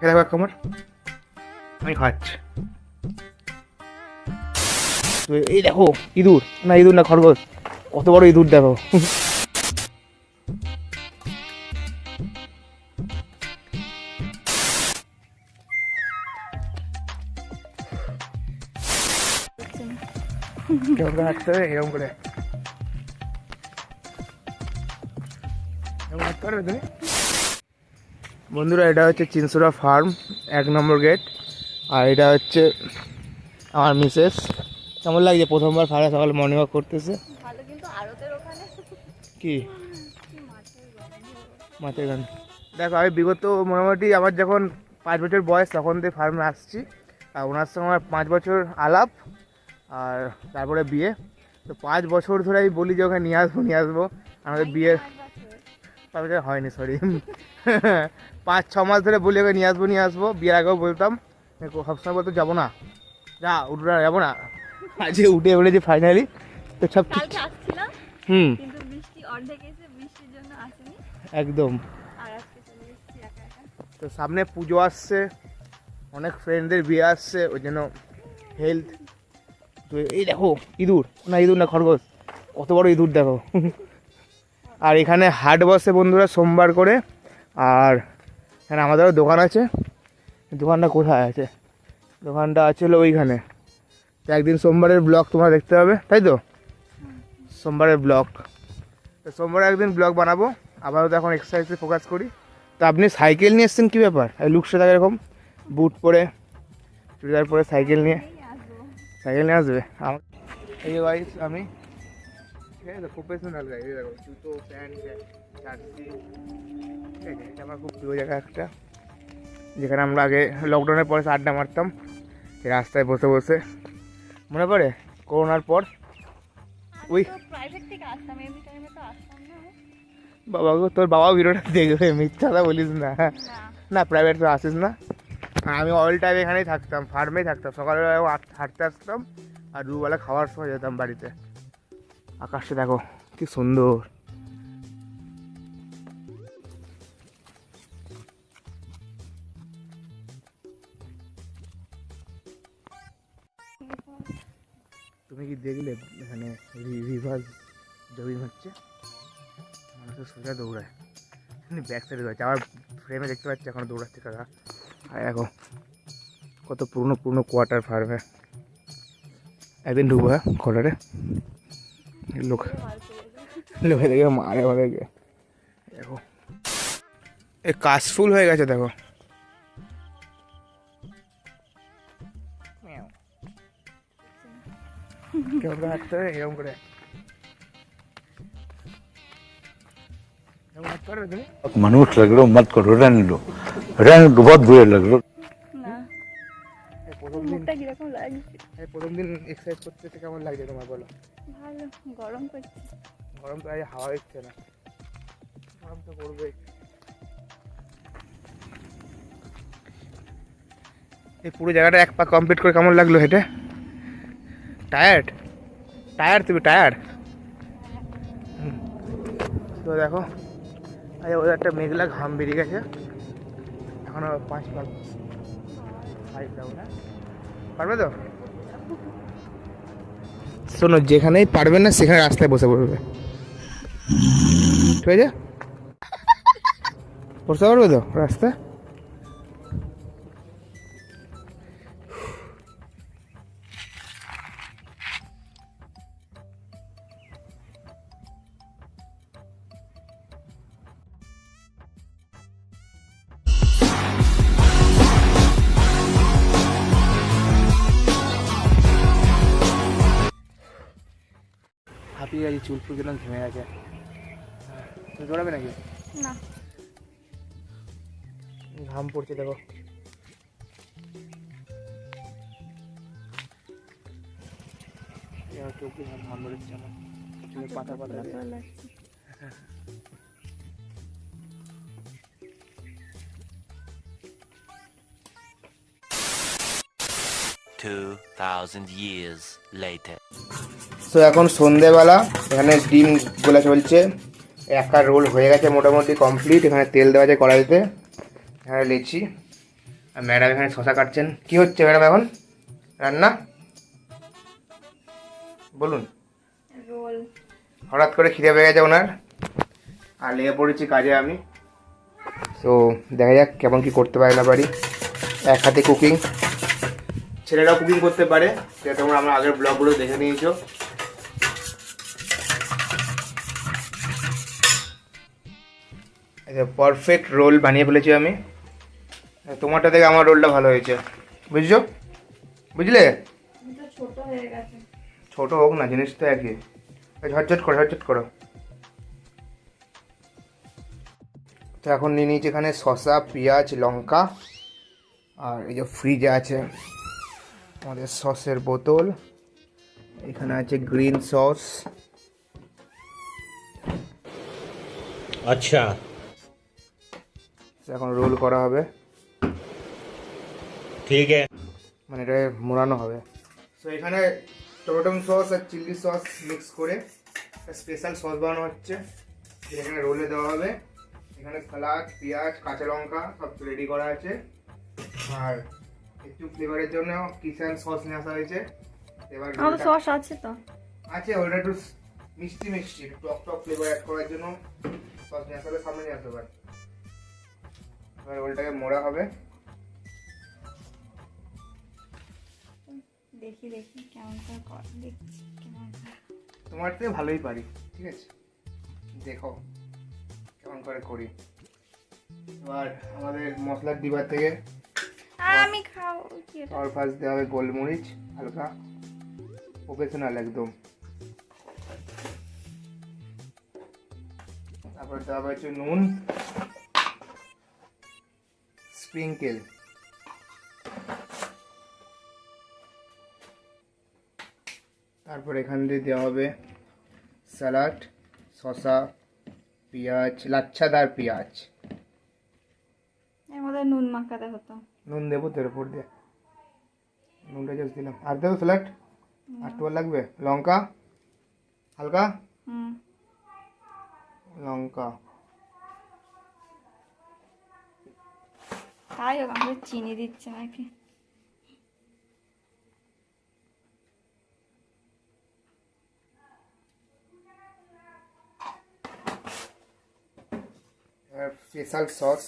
দেখো এক কামড় আমি খাচ্ছি। এই দেখো ইঁদুর, না ইঁদুর না খরগোশ, কত বড় ইঁদুর দেখো। কেমন করে হাঁটতে হবে এরকম করে, হাঁটতে পারবে তুমি? বন্ধুরা এটা হচ্ছে চিনসুরা ফার্ম 1 নম্বর গেট, আর এটা হচ্ছে আমার মিসেস। কেমন লাগছে প্রথমবার ফার্মে সকালে মর্নিং ওয়াক করতেছে? কি মাঠের গান দেখো, আমি বিগত মোটামুটি আমার যখন 5 বছর বয়স তখন থেকে ফার্মে আসছি, আর ওনার সঙ্গে আমার 5 বছর আলাপ, আর তারপরে বিয়ে। তো 5 বছর ধরে আমি বলি যে ওখানে নিয়ে আসবো। আমাদের বিয়ের 5 বছর হয়নি, সরি 5-6 মাস ধরে বলি ওকে নিয়ে আসবো। বিয়ের আগেও বলতাম, সবসময় বলতো যাবো না, যা উঠে যাবো না, আজকে উঠে বলেছি ফাইনালি। তো সব একদম। তো সামনে পুজো আসছে, অনেক ফ্রেন্ডদের বিয়ে আসছে, ওই জন্য হেলথ। তো এই দেখো ইঁদুর, না ইঁদুর না খরগোশ, কত বড় ইঁদুর দেখো। আর এখানে হাট বসে বন্ধুরা সোমবার করে, আর এখানে আমাদেরও দোকান আছে। দোকানটা কোথায় আছে? দোকানটা আছে ওইখানে। তো একদিন সোমবারের ব্লগ তোমরা দেখতে হবে, তাই তো? সোমবারের ব্লগ, তো সোমবারে একদিন ব্লগ বানাবো। আবারও তো এখন এক্সারসাইজে ফোকাস করি। তো আপনি সাইকেল নিয়ে এসছেন কী ব্যাপার? লুকসে থাকে এরকম বুট পরে, চুড়িদার পরে সাইকেল নিয়ে আসবে? আমার এই যে গাইস আমি, ঠিক আছে, প্রফেশনাল গাই। দেখো জুতো, প্যান্ট, জার্সি, ঠিক আছে। এটা আমার খুব প্রিয় জায়গা একটা, যেখানে আমরা আগে লকডাউনের পরে আড্ডা মারতাম এই রাস্তায় বসে বসে, মনে পড়ে করোনার পর? ওই বাবা গো, তোর বাবাও ভিডিওটা দেখবে, মিথ্যা কথা বলিস না। না প্রাইভেট তো আসিস না। আর আমি অল টাইম এখানেই থাকতাম, ফার্মেই থাকতাম। সকালবেলা হাঁটতে আসতাম, আর দুবেলা খাওয়ার সময় যেতাম বাড়িতে। আকাশটা দেখো কি সুন্দর। তুমি কি দেখলে এখানে রিভার্স জগিং হচ্ছে? মানুষের সোজা দৌড়ায়, ব্যাক সাইডে রয়েছে। আমার ফ্রেমে দেখতে পাচ্ছি এখন দৌড়াচ্ছে কাকা। আর দেখো কত পুরনো কোয়ার্টার ফার্মে। একদিন ঢুকবো কোয়ার্টারে, লোকে দেখে মারে আমাদেরকে। দেখো এ কাশফুল হয়ে গেছে দেখো। কেমন করে হাঁটতে হবে এরকম করে, मनुष्य लग रहा मत करो, रहने दो बहुत बुरे लग रहा। প্রথম দিন এক্সারসাইজ করতে কেমন লাগছে তোমার বলো? ভালো। গরম করছে। গরম তো আজ হাওয়া দিচ্ছে না, গরম তো করবে। এই পুরো জায়গাটা 1 পা কমপ্লিট করে কেমন লাগলো হেঁটে? টায়ার্ড তুমি টায়ার্ড? তো দেখো আজ ওদের একটা মেঘলা ঘাম বেরিয়ে গেছে, এখনো 5 পা যাবো না, পারবে তো? শোনো, যেখানেই পারবে না সেখানে রাস্তায় বসে পড়বে, ঠিক আছে? বসতে পারবে তো রাস্তায়? হাঁপিয়ে গেছি, চুল ফুল দিলাম, ঘেমে গেছে। তুমি দৌড়াবে নাকি? না, ঘাম পড়ছে দেখো। চোখে ঘাম বেরোচ্ছে আমার, চোখের পাতা পাতা। 2000 years later. তো এখন সন্ধেবেলা, এখানে ডিম গোলা চলছে। একটা রোল হয়ে গেছে মোটামুটি কমপ্লিট। এখানে তেল দেওয়া আছে কড়াইতে, এখানে লেচি, আর ম্যাডাম এখানে শশা কাটছেন। কি হচ্ছে ম্যাডাম এখন রান্না বলুন? রোল। হঠাৎ করে খিদে পেয়ে গেছে ওনার, আর লেগে পড়েছি কাজে আমি। তো দেখা যাক কেমন কি করতে পারি না পারি। এক হাতে কুকিং, ছেলেরাও কুকিং করতে পারে, সেটা তোমরা আমার আগের ব্লগগুলো দেখে নিয়েছো। পারফেক্ট রোল বানিয়ে ফেলেছি আমি। তোমারটা থেকে আমার রোলটা ভালো হয়েছে, বুঝছো? বুঝলে? এটা ছোট হয়ে গেছে। ছোট হোক না, জিনিস তো একই। ঝটঝট করো, ঝটঝট করো। তো এখন নিয়ে নিয়েছি এখানে শসা, পেঁয়াজ, লঙ্কা, আর এই যে ফ্রিজে আছে আমাদের সসের বোতল। এখানে আছে গ্রিন সস। अच्छा এখন রোল করা হবে, ठीक है। মানে এটা মোড়ানো হবে। তো এখানে টমেটো সস আর চিলি সস মিক্স করে স্পেশাল সস বানানো হচ্ছে, যেটা এখানে রোলে দেওয়া হবে। এখানে সালাদ, পেঁয়াজ, কাঁচা লঙ্কা সব রেডি করা আছে। আর একটু ফ্লেভারের জন্য কিষান সস নিয়ে আসা হয়েছে। এবার আমার সস আছে তো। আছে, ওটা একটু মিষ্টি মিষ্টি একটু টক টক ফ্লেভার অ্যাড করার জন্য সস নিয়ে আসা হবে। সামনে নিয়ে আসতে পারে। এবার ওলটাকে মোড়া হবে। দেখি দেখি কেমন করে কর, দেখছি কেমন করে। তোমার থেকে ভালোই পারি, ঠিক আছে, দেখো কেমন করে করি। এবার আমাদের মশলার ডিবার থেকে আমি খাবো কি এটা? আর ফার্স্ট দেওয়া হবে গোলমরিচ হালকা, প্রফেশনাল একদম। তারপর দেওয়া হয়েছে নুন, স্প্রিঙ্কেল, তারপর এখান দিয়ে দেওয়া হবে স্যালাড, শসা, পেঁয়াজ, লাচ্ছাদার পেঁয়াজ। এর মধ্যে নুন মাখাতে হতো। নুন দেবো তোর উপর দিয়ে, নুনটা জাস্ট দিলাম। আর দেবো স্যালাড, আর একটু লাগবে। লঙ্কা হালকা, হুম। লঙ্কা। তাই হোক, আমাদের চিনি দিচ্ছে নাকি? এবার স্পেশাল সস,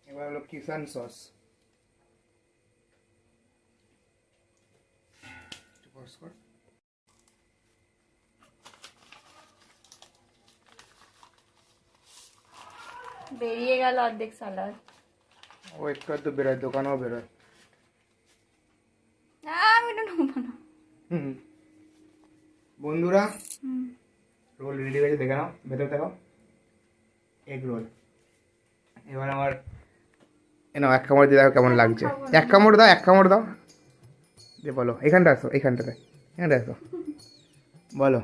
এবার হলো কিষান সস। একটু pause কর। বেরিয়ে গেল অর্ধেক স্যালাড। ও একটু আধটু বেরোয়, দোকানেও বেরোয়। আমি এটা নেবো না। হুম। বন্ধুরা, হুম। রোল রেডি হয়েছে, দেখে নাও, ভেতরে দেখো, এগ রোল। এবার আমার নাও এক কামড় দিয়ে দেখো কেমন লাগছে। এক কামড় দাও, এক কামড় দাও, দিয়ে বলো। এখানটা আসো, এইখানটাতে, এখানটা আসো, বলো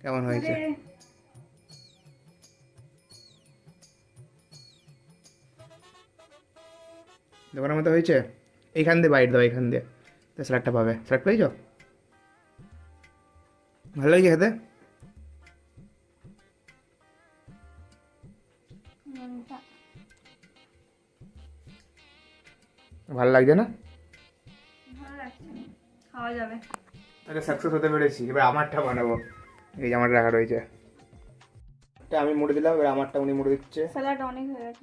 কেমন হয়েছে। আরে, দোকানের মতো হয়েছে। এইখান দিয়ে বাইট দাও, এইখান দিয়ে, তো স্যালাডটা পাবে। স্যালাড পেয়েছ? ভালো লাগছে খেতে? নুনটা ভালো লাগছে না? ভালো লাগছে, খাওয়া যাবে। তাহলে সাকসেস হতে পেরেছি। এবার আমারটা বানাবো। এই যে আমার রাখা রয়েছে, এটা আমি মুড়ে দিলাম, এবার আমারটা উনি মুড়ে দিচ্ছে। স্যালাড অনেক হয়ে গেছে।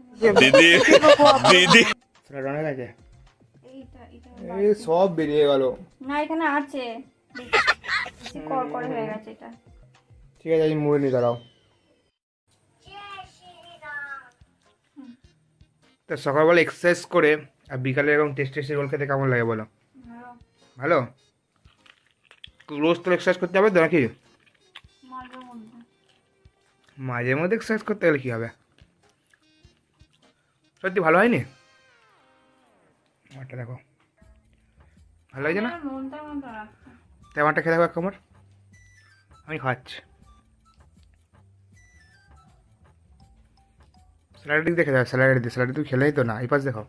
স্যালাড অনেক আছে, এইটা এটা এই সব বেরিয়ে গেল। না, এখানে আছে। কড়কড় হয়ে গেছে এটা। ঠিক আছে, আমি মুড়ে নিই, দাঁড়াও। তো সকালবেলা এক্সারসাইজ করে আর বিকালে এরকম টেস্টি রোল খেতে কেমন লাগে বলো? ভালো। ভালো। রোজ তো এক্সারসাইজ করতে হবে তো নাকি? মাঝে মধ্যে। মাঝে মধ্যে এক্সারসাইজ করতে গেলে কী হবে? সত্যি ভালো হয়নি? আমারটা দেখো, ভালো লাগছে না? নুনটা মতো রাখতে। তাই আমারটা খেয়ে দেখো এক কামড়। আমি খাচ্ছি। স্যালাডের দিক দেখে দেখো, স্যালাডের দিক, স্যালাড তুই খেলেই তো না। এই পাশ দেখো,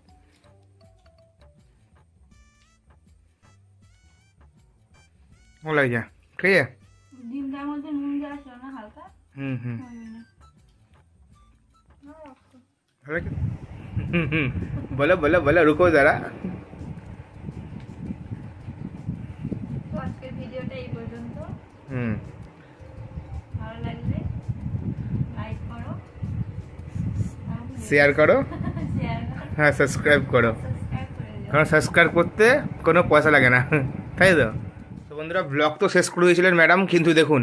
ভালো লাগছে, ঠিক আছে। ডিমটার মধ্যে নুন দেওয়া ছিল না হালকা? হুম হুম ভালো লাগছে। বলো বলো বলো, রুকো যারা। তো আজকের ভিডিওটা এই পর্যন্ত। হুম ভালো লাগলে লাইক করো, শেয়ার করো, শেয়ার করো, হ্যাঁ সাবস্ক্রাইব করো, সাবস্ক্রাইব করে দিও। কারণ সাবস্ক্রাইব করতে কোনো পয়সা লাগে না, তাই তো। তো বন্ধুরা, ব্লগ তো শেষ করে দিয়েছিলেন ম্যাডাম, কিন্তু দেখুন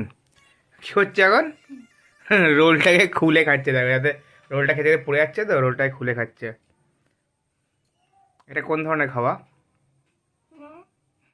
কী হচ্ছে এখন, রোলটাকে খুলে খাচ্ছে, দেখো যাতে রোলটা খেতে খেতে পড়ে যাচ্ছে, তো রোলটাকে খুলে খাচ্ছে। এটা কোন ধরনের খাওয়া?